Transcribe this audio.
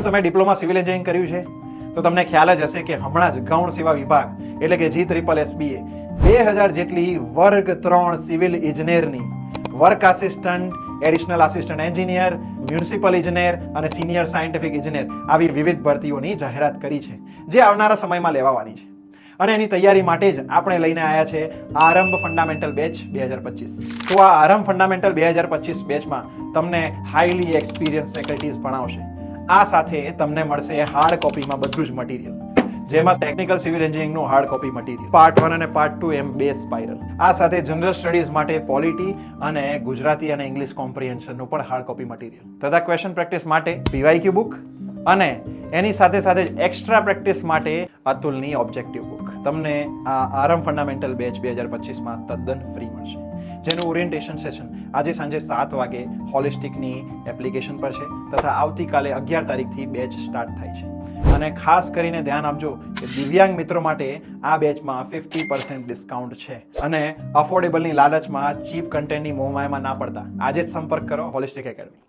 જો તમે diploma civil engineering કર્યું છે તો તમને ખ્યાલ જ હશે કે હમણાં જ ગૌણ સેવા વિભાગ એટલે કે GSSBએ 2000 જેટલી વર્ગ 3 સિવિલ ઇજનેરની work assistant, additional assistant engineer, municipal ઇજનેર અને સિનિયર સાયન્ટિફિક ઇજનેર આવી વિવિધ ભરતીઓની જાહેરાત કરી છે, જે આવનારા સમયમાં લેવાવાની છે. અને એની તૈયારી માટે જ આપણે લઈને આવ્યા છે આરંભ ફંડામેન્ટલ બેચ 2025. તો આ આરંભ ફંડામેન્ટલ 2025 બેચમાં તમને હાઈલી એક્સપિરિયન્સ ફેકલ્ટીઝ ભણાવશે. આ સાથે તમને મળશે હાર્ડ કોપીમાં બધું જ મટીરિયલ, જેમાં ટેકનિકલ સિવિલ એન્જિનિયરિંગનું હાર્ડ કોપી મટીરિયલ, પાર્ટ 1 અને પાર્ટ 2 એમ 2 સ્પાઇરલ. આ સાથે જનરલ સ્ટડીઝ માટે પોલિટી અને ગુજરાતી અને ઇંગ્લિશ કોમ્પ્રિહેન્શનનું પણ હાર્ડ કોપી મટીરિયલ તથા ક્વેશ્ચન પ્રેક્ટિસ માટે PYQ બુક અને એની સાથે સાથે એક્સ્ટ્રા પ્રેક્ટિસ માટે અતુલની ઓબ્જેક્ટિવ બુક તમને આ આરંભ ફંડામેન્ટલ બેચ 2025માં તદ્દન ફ્રી મળશે, જેનું ઓરિએન્ટેશન સેશન આજે સાંજે 7 વાગે હોલિસ્ટિકની એપ્લિકેશન પર છે તથા આવતીકાલે 11 તારીખથી બેચ સ્ટાર્ટ થાય છે. અને ખાસ કરીને ધ્યાન આપજો કે દિવ્યાંગ મિત્રો માટે આ બેચમાં 50% ડિસ્કાઉન્ટ છે અને અફોર્ડેબલની લાલચમાં ચીપ કન્ટેન્ટની મોહમાયામાં ના પડતા આજે જ સંપર્ક કરો હોલિસ્ટિક એકેડમી.